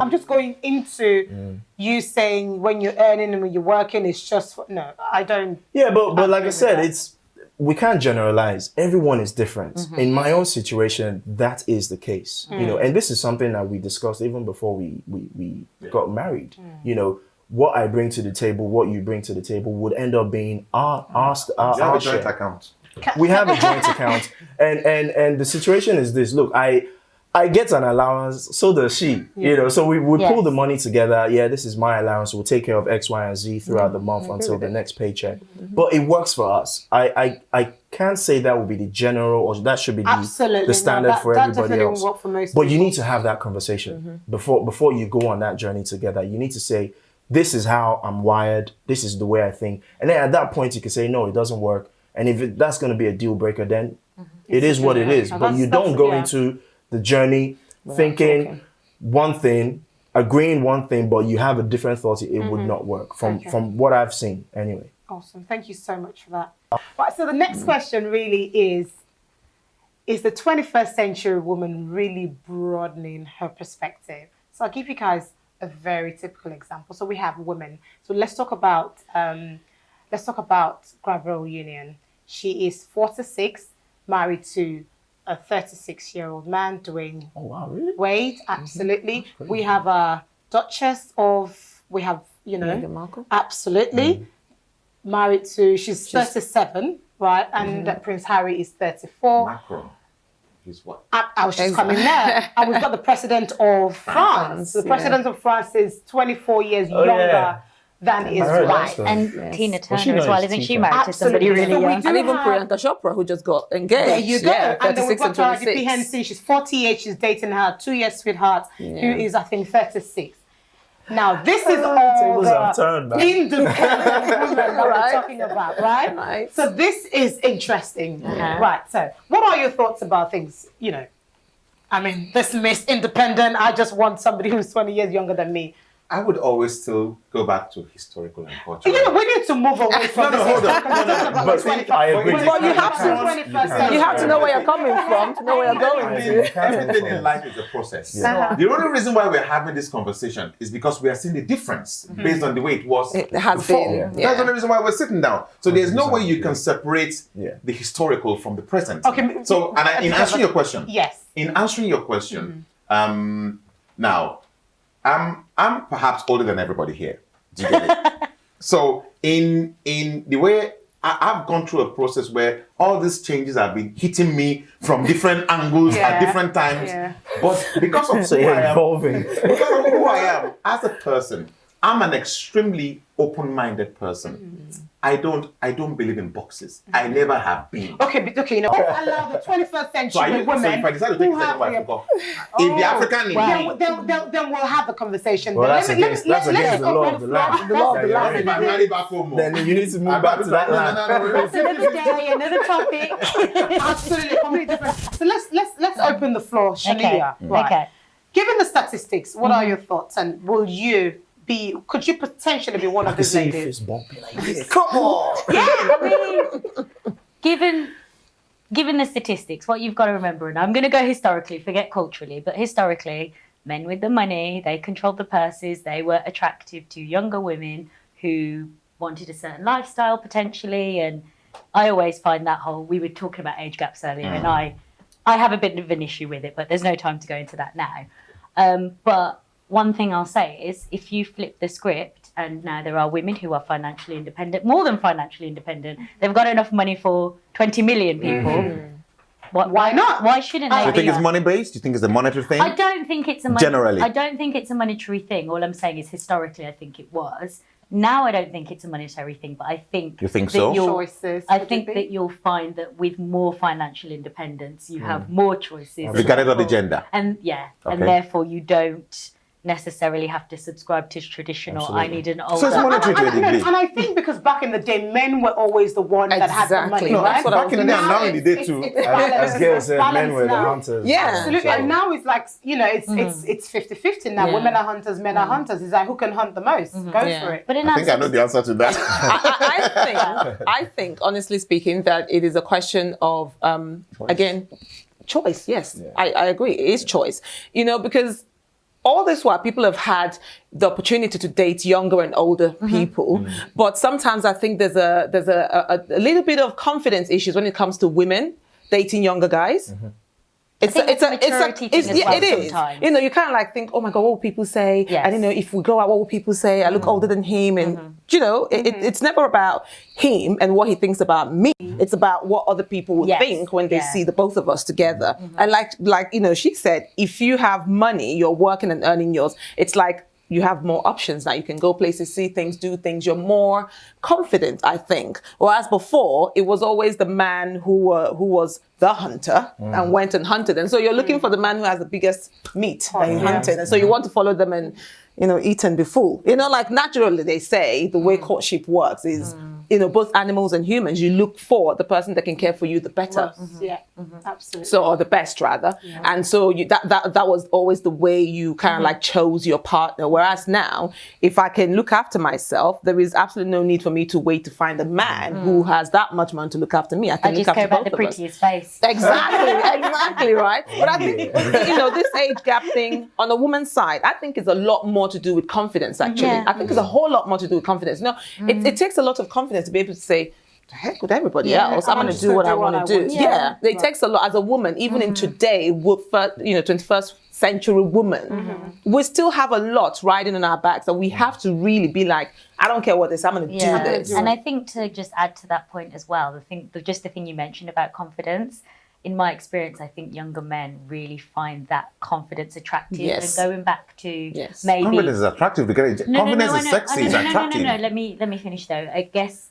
I'm just going into you saying when you're earning and when you're working, it's just no. I don't. Yeah, but like I said, we can't generalize. Everyone is different. In my own situation, that is the case. You know, and this is something that we discussed even before we got married. You know, what I bring to the table, what you bring to the table would end up being our joint account. We have a joint account, and the situation is this. Look, I get an allowance, so does she. You know, so we pull the money together. Yeah, this is my allowance. We'll take care of X, Y, and Z throughout the month until the next paycheck. But it works for us. I can't say that will be the general, or that should be the standard for everybody else. Work for most but people. you need to have that conversation before you go on that journey together. You need to say, this is how I'm wired. This is the way I think. And then at that point, you can say, no, it doesn't work. And if that's going to be a deal breaker, then it is what it is. But you don't go into the journey thinking one thing, agreeing one thing, but you have a different thought. It would not work from what I've seen anyway. Awesome. Thank you so much for that. Right, so the next question really is the 21st century woman really broadening her perspective? So I'll give you guys a very typical example. So we have women. So let's talk about Gabrielle Union. She is 46, married to a 36-year-old man, Dwayne Wade. Absolutely. We have a Duchess of, Meghan Markle. Absolutely. Married to, she's 37, right? And Prince Harry is 34. Macron. He's what? I was just coming there. And we've got the president of France. The president of France is 24 years younger than his wife. And Tina Turner as well. Isn't she married to somebody really young? And even Priyanka Chopra, who just got engaged. There you go. Yeah, and then we've 36 got and 26. Henson. She's 48. She's dating her 2-year sweetheart, who is, I think, 36. Now, this is all the independent women that we're talking about, right? So this is interesting. Right, so what are your thoughts about things, you know? I mean, this Miss Independent, I just want somebody who's 20 years younger than me. I would always still go back to historical and cultural. You know, we need to move away from this. Hold on. I agree. Well, you have to know where you're coming from to know where you're going to. Everything in life is a process. The only reason why we're having this conversation is because we are seeing the difference based on the way it was before. That's the only reason why we're sitting down. So there's no way you can seperate the historical from the present. Okay. So, in answering your question, in answering your question, now, I'm perhaps older than everybody here. Do you get it? So in the way I've gone through a process where all these changes have been hitting me from different angles at different times. But because of who I am as a person, I'm an extremely open-minded person. I don't believe in boxes. I never have been. Okay, you know, allow the 21st century women. So if I decide to take a second wife, in the African then we'll have the conversation. Well, that's against the law of the land. The law of the land. If I marry back home, then you need to move back to that land. That's another day, another topic. Absolutely, completely different. So let's open the floor, Sharniya. Okay. Given the statistics, what are your thoughts, and could you potentially be one of these ladies? Come on! Yeah, I mean, given the statistics, what you've got to remember, and I'm going to go historically, forget culturally, but historically, men with the money, they controlled the purses, they were attractive to younger women who wanted a certain lifestyle potentially, and I always find that we were talking about age gaps earlier, and I have a bit of an issue with it, but there's no time to go into that now. But one thing I'll say is, if you flip the script, and now there are women who are financially independent, more than financially independent, they've got enough money for 20 million people. Why not? Why shouldn't they? Do you think it's money-based? Do you think it's a monetary thing? I don't think it's generally. I don't think it's a monetary thing. All I'm saying is, historically, I think it was. Now I don't think it's a monetary thing, but I think you think so. Choices. I think that you'll find that with more financial independence, you have more choices. Regardless of the gender. And and therefore you don't necessarily have to subscribe to traditional. Absolutely. I need an older. So it's monetary to a degree. And I think because back in the day, men were always the one that had the money, right? Back in the day, and now in the day too. As Gayle said, men were the hunters. Yeah, absolutely. And now it's like, you know, it's 50-50 now. Women are hunters, men are hunters. It's like, who can hunt the most? Go for it. But I think I know the answer to that. I think, honestly speaking, that it is a question of, again, choice. Yes, I agree. It is choice. You know, because all this while, people have had the opportunity to date younger and older people, but sometimes I think there's a little bit of confidence issues when it comes to women dating younger guys. It is. Sometimes. You know, you kind of like think, oh my God, what will people say? Yes. And you know, if we go out, what will people say? I look older than him, and you know, it's never about him and what he thinks about me. It's about what other people would think when they see the both of us together. And like you know, she said, if you have money, you're working and earning yours. It's like you have more options now. You can go places, see things, do things. You're more confident, I think. Whereas before, it was always the man who was the hunter and went and hunted. And so you're looking for the man who has the biggest meat that he hunted. And so you want to follow them and, you know, eat and be full. You know, like naturally they say the way courtship works is, you know, both animals and humans, you look for the person that can care for you the better. Absolutely. So, or the best rather. And so that was always the way you kind of like chose your partner. Whereas now, if I can look after myself, there is absolutely no need for me to wait to find a man who has that much money to look after me. I can look after both the of us. prettiest face. Exactly, right? But I think, you know, this age gap thing on the woman's side, I think is a lot more to do with confidence, actually. I think it's a whole lot more to do with confidence. No, it takes a lot of confidence to be able to say, the heck with everybody else. I'm going to do what I want to do. It takes a lot as a woman, even in today, you know, 21st century woman, we still have a lot riding on our backs, and we have to really be like, I don't care what this, I'm going to do this. And I think to just add to that point as well, the thing you mentioned about confidence, in my experience, I think younger men really find that confidence attractive. And going back to maybe confidence is attractive because confidence is sexy. It's attractive. No. Let me finish though. I guess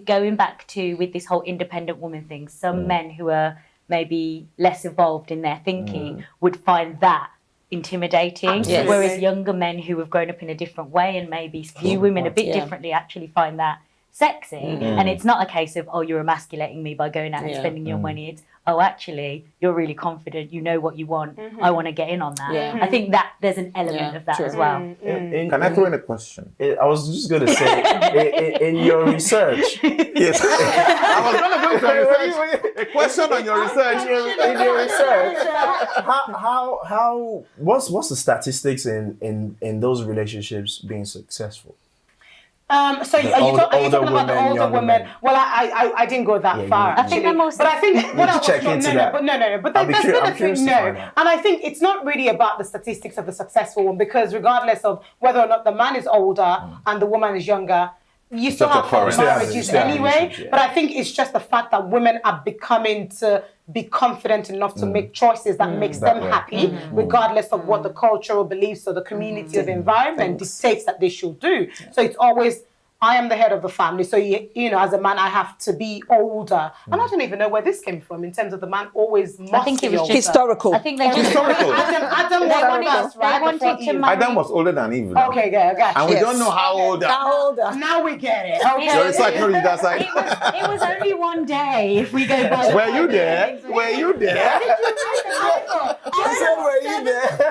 going back to with this whole independent woman thing, some men who are maybe less evolved in their thinking would find that intimidating, whereas younger men who have grown up in a different way and maybe view women a bit differently actually find that sexy. And it's not a case of, oh, you're emasculating me by going out and spending your money. It's, oh, actually, you're really confident. You know what you want. I want to get in on that. I think that there's an element of that as well. Can I throw in a question? I was just going to say, in your research. Yes. I was going to go to research. A question on your research. In your research, what's the statistics in those relationships being successful? So are you talking about the older women? Well, I didn't go that far. I think I'm also. But I think what I was check into that. But that's been a thing. And I think it's not really about the statistics of the successful one, because regardless of whether or not the man is older and the woman is younger, you still have marriages anyway. But I think it's just the fact that women are becoming to be confident enough to make choices that makes them happy, regardless of what the cultural beliefs or the community or the environment dictates that they should do. So it's always, I am the head of the family, so you know, as a man, I have to be older. And I don't even know where this came from in terms of the man always must I think it was be just historical. I think they just Historical. Adam was right? They wanted to marry. Adam was older than Eve. Okay, got And we don't know how old. Now we get it. Okay. Your research, no, that side. It was only one day, if we go by. Were you there? Were you there? Were you there?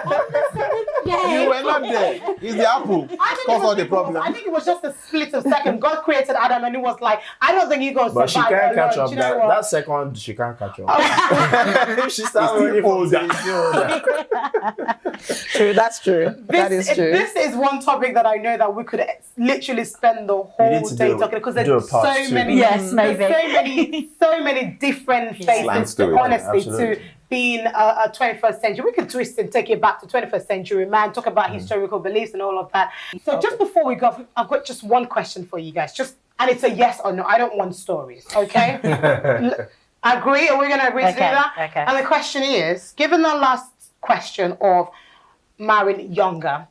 You were not there. It's the apple. Cause all the problem. I think it was just a split of second. God created Adam and he was like, I don't think you're going to survive. But she can't catch up. You know That second, she can't catch up. If she starts running older. True, that's true. That is true. This is one topic that I know that we could literally spend the whole day talking, because there's so many, so many different faces, honestly, to being a 21st century. We could twist and take it back to 21st century man, talk about historical beliefs and all of that. So just before we go, I've got just one question for you guys. And it's a yes or no. I don't want stories, okay? Agree? Are we going to agree to do that? Okay. And the question is, given the last question of marrying younger,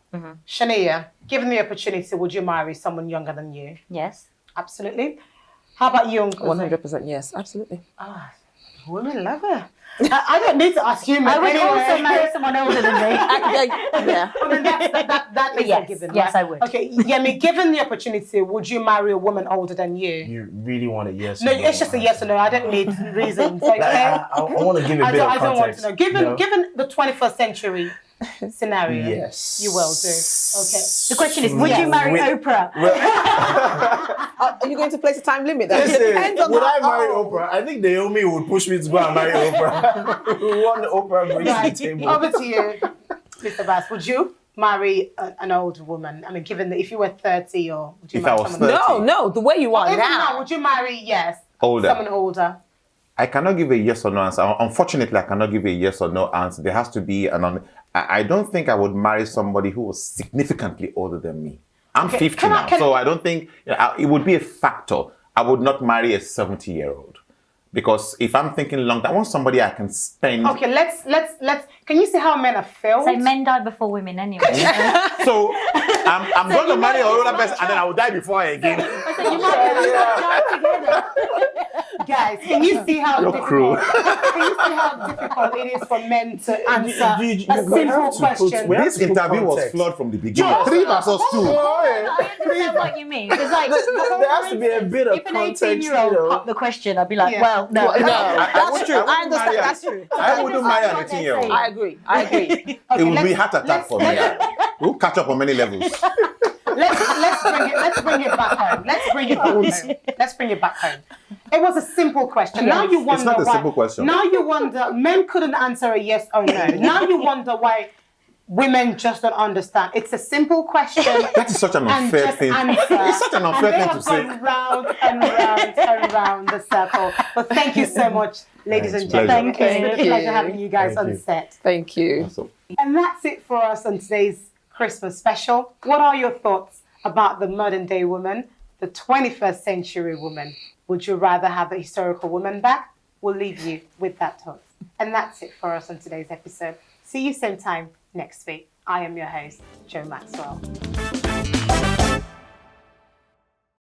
Sharniya, given the opportunity, would you marry someone younger than you? Yes. Absolutely. How about you? 100% yes, absolutely. Women love her. I don't need to ask you. I would also marry someone older than me. Yeah. I mean, that is a given. Yes, I would. Okay, Yemi, given the opportunity, would you marry a woman older than you? You really want a yes? No, it's just a yes or no. I don't need reasons. Okay. I want to give a bit of context. I don't want to know. Given the 21st century scenario, yes, you will do. Okay. The question is, would you marry Oprah? Are you going to place a time limit? That depends on would I marry Oprah? I think Naomi would push me to go and marry Oprah. We want Oprah bring to the table. Over to you, Mr. Abass. Would you? marry an older woman? I mean, given that if you were 30 or would you If marry I was someone 30. No, the way you are Even now. would you marry, yes, Older. someone older? I cannot give a yes or no answer. Unfortunately, I cannot give a yes or no answer. There has to be I don't think I would marry somebody who was significantly older than me. I'm 50 now, so I don't think it would be a factor. I would not marry a 70-year-old. Because if I'm thinking long, I want somebody I can spend. Okay, let's. Can you see how men are failed? So men die before women anyway. So I'm going to marry an older person and then I will die before her again. So you might together. Guys, can you see how You're difficult? cruel. Can you see how difficult it is for men to answer you a simple question? This interview was flawed from the beginning. 3 versus 2. I understand what you mean. Because like, there has to be a bit of if an context, 18-year-old popped the question, I'd be like, Yeah. well, no. That's true. I understand. That's true. I wouldn't marry an 18-year-old. I agree. Okay, It would be let's- heart attack for me. We'll catch up on many levels. Let's bring it back home. Let's bring it back home. It was a simple question. Now you wonder It's not a why. simple question. Now you wonder. Men couldn't answer a yes or no. Now you wonder why women just don't understand. It's a simple question. That is such an and unfair just thing. answer. It's such an unfair thing to And say. they have gone round and round and round the circle. But thank you so much, ladies and Pleasure. gentlemen. Thank It's been a you. pleasure having you guys Thank on you. set. Thank you. So, And that's it for us on today's Christmas special. What are your thoughts about the modern day woman, the 21st century woman? Would you rather have the historical woman back? We'll leave you with that thought. And that's it for us on today's episode. See you same time next week. I am your host, Jo Maxwell.